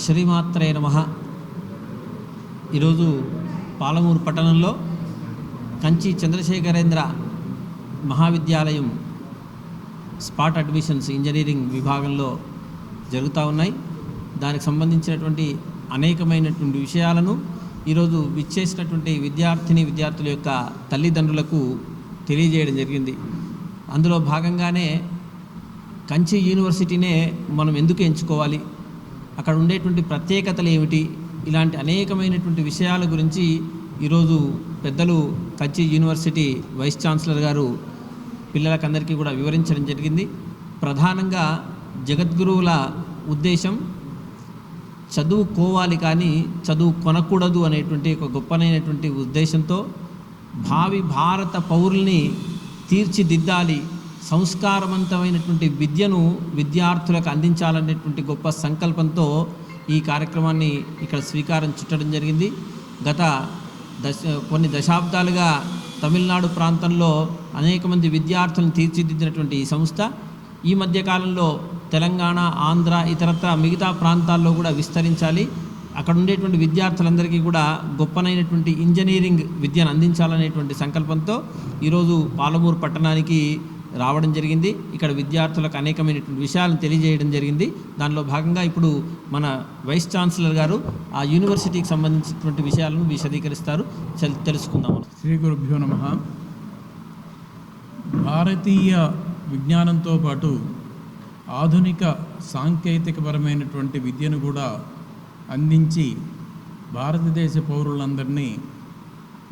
శ్రీమాత్రే నమః. ఈరోజు పాలమూరు పట్టణంలో Kanchi Chandrasekharendra Mahavidyalayam spot admissions engineering విభాగంలో జరుగుతూ ఉన్నాయి. దానికి సంబంధించినటువంటి అనేకమైనటువంటి విషయాలను ఈరోజు విచ్చేసినటువంటి విద్యార్థుల యొక్క తల్లిదండ్రులకు తెలియజేయడం జరిగింది. అందులో భాగంగానే కంచి యూనివర్సిటీనే మనం ఎందుకు ఎంచుకోవాలి, అక్కడ ఉండేటువంటి ప్రత్యేకతలు ఏమిటి, ఇలాంటి అనేకమైనటువంటి విషయాల గురించి ఈరోజు పెద్దలు కంచి యూనివర్సిటీ వైస్ ఛాన్సలర్ గారు పిల్లలకందరికీ కూడా వివరించడం జరిగింది. ప్రధానంగా జగద్గురువుల ఉద్దేశం చదువుకోవాలి కానీ చదువు కొనకూడదు అనేటువంటి ఒక గొప్పనైనటువంటి ఉద్దేశంతో భావి భారత పౌరుల్ని తీర్చిదిద్దాలి, సంస్కారవంతమైనటువంటి విద్యను విద్యార్థులకు అందించాలనేటువంటి గొప్ప సంకల్పంతో ఈ కార్యక్రమాన్ని ఇక్కడ శ్రీకారం చుట్టడం జరిగింది. గత కొన్ని దశాబ్దాలుగా తమిళనాడు ప్రాంతంలో అనేక మంది విద్యార్థులను తీర్చిదిద్దినటువంటి ఈ సంస్థ ఈ మధ్యకాలంలో తెలంగాణ, ఆంధ్ర, ఇతరత్ర మిగతా ప్రాంతాల్లో కూడా విస్తరించాలి, అక్కడ ఉండేటువంటి విద్యార్థులందరికీ కూడా గొప్పనైనటువంటి ఇంజనీరింగ్ విద్యను అందించాలనేటువంటి సంకల్పంతో ఈరోజు పాలమూరు పట్టణానికి రావడం జరిగింది. ఇక్కడ విద్యార్థులకు అనేకమైనటువంటి విషయాలను తెలియజేయడం జరిగింది. దానిలో భాగంగా ఇప్పుడు మన వైస్ ఛాన్సలర్ గారు ఆ యూనివర్సిటీకి సంబంధించినటువంటి విషయాలను విశదీకరిస్తారు, తెలుసుకుందాం. శ్రీ గురుభ్యో నమః. భారతీయ విజ్ఞానంతో పాటు ఆధునిక సాంకేతికపరమైనటువంటి విద్యను కూడా అందించి భారతదేశ పౌరులందరినీ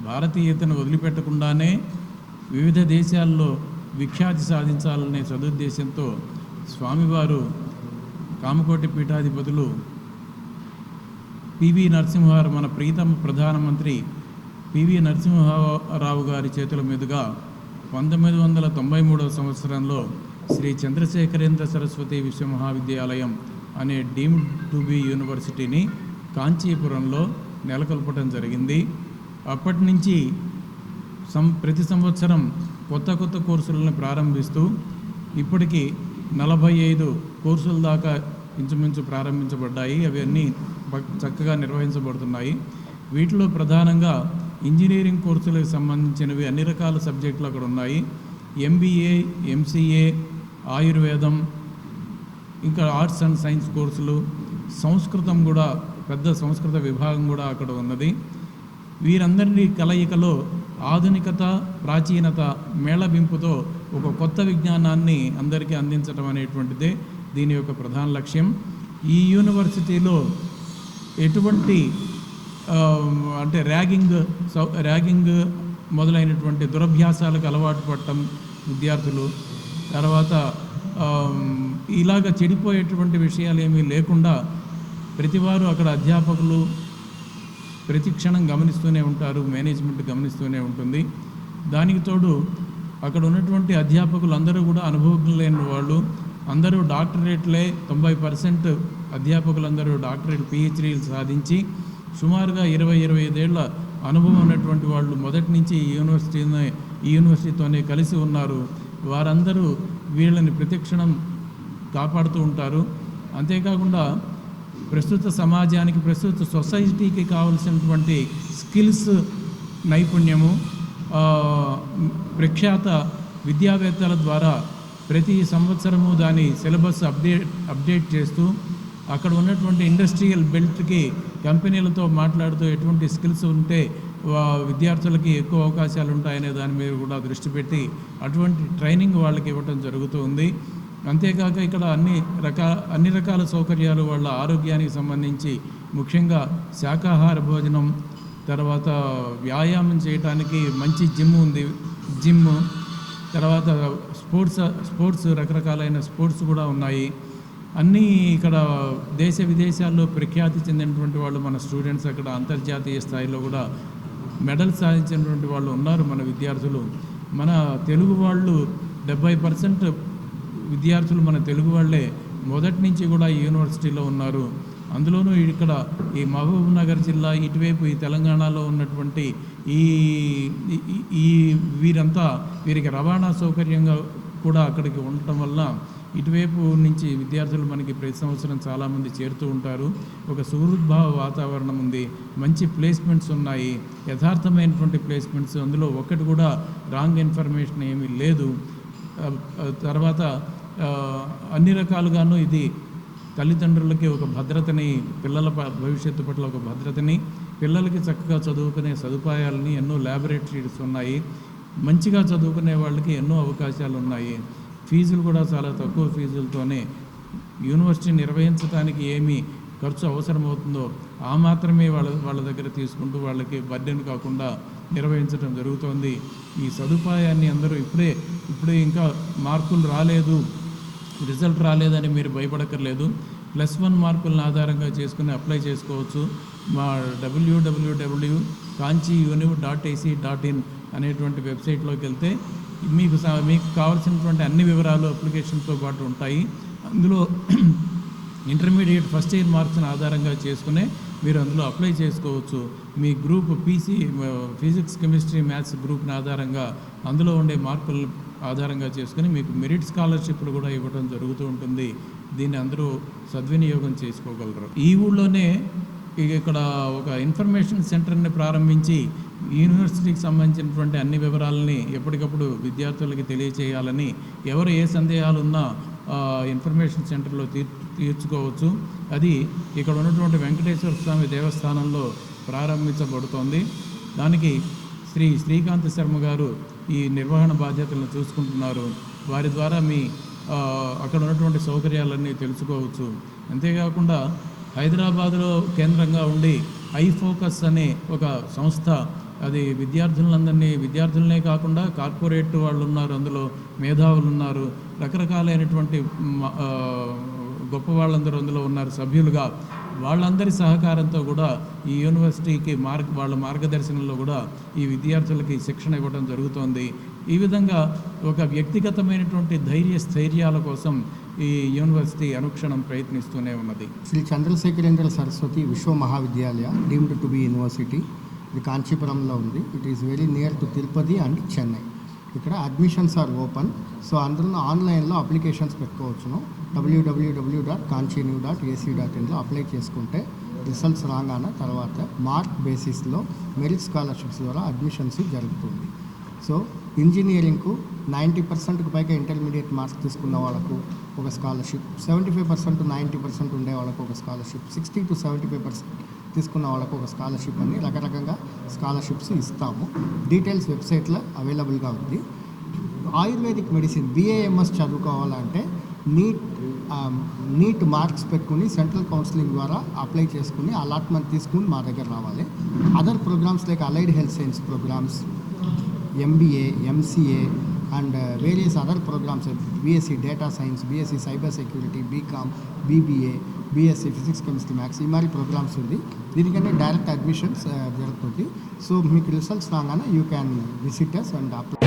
భారతీయతను వదిలిపెట్టకుండానే వివిధ దేశాల్లో విఖ్యాతి సాధించాలనే సదుద్దేశంతో స్వామివారు కామకోటి పీఠాధిపతులు పివి నరసింహారావు, మన ప్రీతమ ప్రధానమంత్రి పివి నరసింహారావు గారి చేతుల మీదుగా 1993వ సంవత్సరంలో శ్రీ చంద్రశేఖరేంద్ర సరస్వతి విశ్వమహావిద్యాలయం అనే డీమ్డ్ టు బి యూనివర్సిటీని కాంచీపురంలో నెలకొల్పడం జరిగింది. అప్పటి నుంచి ప్రతి సంవత్సరం కొత్త కోర్సులను ప్రారంభిస్తూ ఇప్పటికీ 45 కోర్సుల దాకా ఇంచుమించు ప్రారంభించబడ్డాయి. అవన్నీ చక్కగా నిర్వహించబడుతున్నాయి. వీటిలో ప్రధానంగా ఇంజనీరింగ్ కోర్సులకు సంబంధించినవి అన్ని రకాల సబ్జెక్టులు అక్కడ ఉన్నాయి. MBA, MCA, ఆయుర్వేదం, ఇంకా ఆర్ట్స్ అండ్ సైన్స్ కోర్సులు, సంస్కృతం కూడా పెద్ద సంస్కృత విభాగం కూడా అక్కడ ఉన్నది. వీరందరి కలయికలో ఆధునికత, ప్రాచీనత మేళవింపుతో ఒక కొత్త విజ్ఞానాన్ని అందరికీ అందించడం అనేటువంటిదే దీని యొక్క ప్రధాన లక్ష్యం. ఈ యూనివర్సిటీలో ఎటువంటి అంటే ర్యాగింగ్ మొదలైనటువంటి దురభ్యాసాలకు అలవాటు పడటం విద్యార్థులు, తర్వాత ఇలాగ చెడిపోయేటువంటి విషయాలు ఏమీ లేకుండా ప్రతివారు అక్కడ అధ్యాపకులు ప్రతి క్షణం గమనిస్తూనే ఉంటారు, మేనేజ్మెంట్ గమనిస్తూనే ఉంటుంది. దానికి తోడు అక్కడ ఉన్నటువంటి అధ్యాపకులు అందరూ కూడా అనుభవజ్ఞులైన వాళ్ళు, అందరూ డాక్టరేట్లే. 90% అధ్యాపకులందరూ డాక్టరేట్ PhDలు సాధించి సుమారుగా 20-25 ఏళ్ల అనుభవం ఉన్నటువంటి వాళ్ళు మొదటి నుంచి ఈ యూనివర్సిటీతోనే కలిసి ఉన్నారు. వారందరూ వీళ్ళని ప్రతిక్షణం కాపాడుతూ ఉంటారు. అంతేకాకుండా ప్రస్తుత సమాజానికి, ప్రస్తుత సొసైటీకి కావలసినటువంటి స్కిల్స్, నైపుణ్యము ప్రఖ్యాత విద్యావేత్తల ద్వారా ప్రతి సంవత్సరము దాని సిలబస్ అప్డేట్ చేస్తూ అక్కడ ఉన్నటువంటి ఇండస్ట్రియల్ బెల్ట్కి కంపెనీలతో మాట్లాడుతూ ఎటువంటి స్కిల్స్ ఉంటే విద్యార్థులకి ఎక్కువ అవకాశాలు ఉంటాయనే దాని మీద కూడా దృష్టి పెట్టి అటువంటి ట్రైనింగ్ వాళ్ళకి ఇవ్వటం జరుగుతూ ఉంది. అంతేకాక ఇక్కడ అన్ని రకాల సౌకర్యాలు, వాళ్ళ ఆరోగ్యానికి సంబంధించి ముఖ్యంగా శాకాహార భోజనం, తర్వాత వ్యాయామం చేయడానికి మంచి జిమ్ ఉంది, తర్వాత స్పోర్ట్స్ రకరకాలైన స్పోర్ట్స్ కూడా ఉన్నాయి. అన్నీ ఇక్కడ దేశ విదేశాల్లో ప్రఖ్యాతి చెందినటువంటి వాళ్ళు మన స్టూడెంట్స్ అక్కడ అంతర్జాతీయ స్థాయిలో కూడా మెడల్ సాధించినటువంటి వాళ్ళు ఉన్నారు మన విద్యార్థులు. మన తెలుగు వాళ్ళు 70% విద్యార్థులు మన తెలుగు వాళ్ళే మొదటి నుంచి కూడా ఈ యూనివర్సిటీలో ఉన్నారు. అందులోనూ ఇక్కడ ఈ మహబూబ్ నగర్ జిల్లా ఇటువైపు ఈ తెలంగాణలో ఉన్నటువంటి వీరికి రవాణా సౌకర్యంగా కూడా అక్కడికి ఉండటం వల్ల ఇటువైపు నుంచి విద్యార్థులు మనకి ప్రతి సంవత్సరం చాలామంది చేరుతూ ఉంటారు. ఒక సుహృద్భావ వాతావరణం ఉంది, మంచి ప్లేస్మెంట్స్ ఉన్నాయి, యథార్థమైనటువంటి ప్లేస్మెంట్స్, అందులో ఒక్కటి కూడా రాంగ్ ఇన్ఫర్మేషన్ ఏమీ లేదు. తర్వాత అన్ని రకాలుగాను ఇది తల్లిదండ్రులకి ఒక భద్రతని, పిల్లల భవిష్యత్తు పట్ల ఒక భద్రతని, పిల్లలకి చక్కగా చదువుకునే సదుపాయాలని, ఎన్నో ల్యాబొరేటరీస్ ఉన్నాయి, మంచిగా చదువుకునే వాళ్ళకి ఎన్నో అవకాశాలు ఉన్నాయి. ఫీజులు కూడా చాలా తక్కువ ఫీజులతోనే యూనివర్సిటీ నిర్వహించడానికి ఏమి ఖర్చు అవసరమవుతుందో ఆ మాత్రమే వాళ్ళ దగ్గర తీసుకుంటూ వాళ్ళకి బర్డెన్ కాకుండా నిర్వహించడం జరుగుతోంది. ఈ సదుపాయాన్ని అందరూ ఇప్పుడే ఇంకా మార్కులు రాలేదు, రిజల్ట్ రాలేదని మీరు భయపడక్కర్లేదు. +1 మార్కులను ఆధారంగా చేసుకుని అప్లై చేసుకోవచ్చు. మా www.kanchiuniv.ac.in అనేటువంటి వెబ్సైట్లోకి వెళ్తే మీకు కావాల్సినటువంటి అన్ని వివరాలు అప్లికేషన్తో పాటు ఉంటాయి. అందులో ఇంటర్మీడియట్ ఫస్ట్ ఇయర్ మార్క్స్ని ఆధారంగా చేసుకునే మీరు అందులో అప్లై చేసుకోవచ్చు. మీ గ్రూప్ ఫిజిక్స్, కెమిస్ట్రీ, మ్యాథ్స్ గ్రూప్ని ఆధారంగా అందులో ఉండే మార్కులు ఆధారంగా చేసుకుని మీకు మెరిట్ స్కాలర్షిప్లు కూడా ఇవ్వడం జరుగుతూ ఉంటుంది. దీన్ని అందరూ సద్వినియోగం చేసుకోగలరు. ఈ ఊళ్ళోనే ఇక్కడ ఒక ఇన్ఫర్మేషన్ సెంటర్ని ప్రారంభించి యూనివర్సిటీకి సంబంధించినటువంటి అన్ని వివరాలని ఎప్పటికప్పుడు విద్యార్థులకి తెలియచేయాలని, ఎవరు ఏ సందేహాలు ఉన్నా ఇన్ఫర్మేషన్ సెంటర్లో తీర్చుకోవచ్చు. అది ఇక్కడ ఉన్నటువంటి వెంకటేశ్వర స్వామి దేవస్థానంలో ప్రారంభించబడుతోంది. దానికి శ్రీకాంత్ శర్మ గారు ఈ నిర్వహణ బాధ్యతలను చూసుకుంటున్నారు. వారి ద్వారా అక్కడ ఉన్నటువంటి సౌకర్యాలన్నీ తెలుసుకోవచ్చు. అంతేకాకుండా హైదరాబాదులో కేంద్రంగా ఉండి ఐఫోకస్ అనే ఒక సంస్థ, అది విద్యార్థులనే కాకుండా కార్పొరేట్ వాళ్ళు ఉన్నారు, అందులో మేధావులు ఉన్నారు, రకరకాలైనటువంటి గొప్ప వాళ్ళందరూ అందులో ఉన్నారు సభ్యులుగా. వాళ్ళందరి సహకారంతో కూడా ఈ యూనివర్సిటీకి వాళ్ళ మార్గదర్శనంలో కూడా ఈ విద్యార్థులకి శిక్షణ ఇవ్వడం జరుగుతోంది. ఈ విధంగా ఒక వ్యక్తిగతమైనటువంటి స్థైర్యాల కోసం ఈ యూనివర్సిటీ అనుక్షణం ప్రయత్నిస్తూనే ఉన్నది. శ్రీ చంద్రశేఖరేంద్ర సరస్వతి విశ్వ Mahavidyalaya deemed to be university, ఇది కాంచీపురంలో ఉంది. It is very near to Tirupati and Chennai. ఇక్కడ అడ్మిషన్స్ ఆర్ ఓపెన్. సో అందరూ ఆన్లైన్లో అప్లికేషన్స్ పెట్టుకోవచ్చును. www.kanchiuniv.ac.inలో అప్లై చేసుకుంటే రిజల్ట్స్ రాగానే తర్వాత మార్క్ బేసిస్లో మెరిట్ స్కాలర్షిప్స్ ద్వారా అడ్మిషన్స్ జరుగుతుంది. సో ఇంజనీరింగ్కు 90%కు పైగా ఇంటర్మీడియట్ మార్క్స్ తీసుకున్న వాళ్ళకు ఒక స్కాలర్షిప్, 75% to 90% ఉండే వాళ్ళకు ఒక స్కాలర్షిప్, 60 to 75% తీసుకున్న వాళ్ళకు ఒక స్కాలర్షిప్ అని రకరకంగా స్కాలర్షిప్స్ ఇస్తాము. డీటెయిల్స్ వెబ్సైట్లో అవైలబుల్గా ఉంది. ఆయుర్వేదిక్ మెడిసిన్ BAMS చదువుకోవాలంటే నీట్ మార్క్స్ పెట్టుకుని సెంట్రల్ కౌన్సిలింగ్ ద్వారా అప్లై చేసుకుని అలాట్మెంట్ తీసుకుని మా దగ్గర రావాలి. Other programmes like allied health science programmes, MBA, MCA and various other programs like BSc Data Science, BSc Cyber Security, BCom, BBA, BSc Physics, Chemistry, Maths ఈ మరి programmes ఉంది. దీనికంటే డైరెక్ట్ అడ్మిషన్స్ జరుగుతుంది. సో మీకు రిజల్ట్స్ రాగానే you can visit us and apply.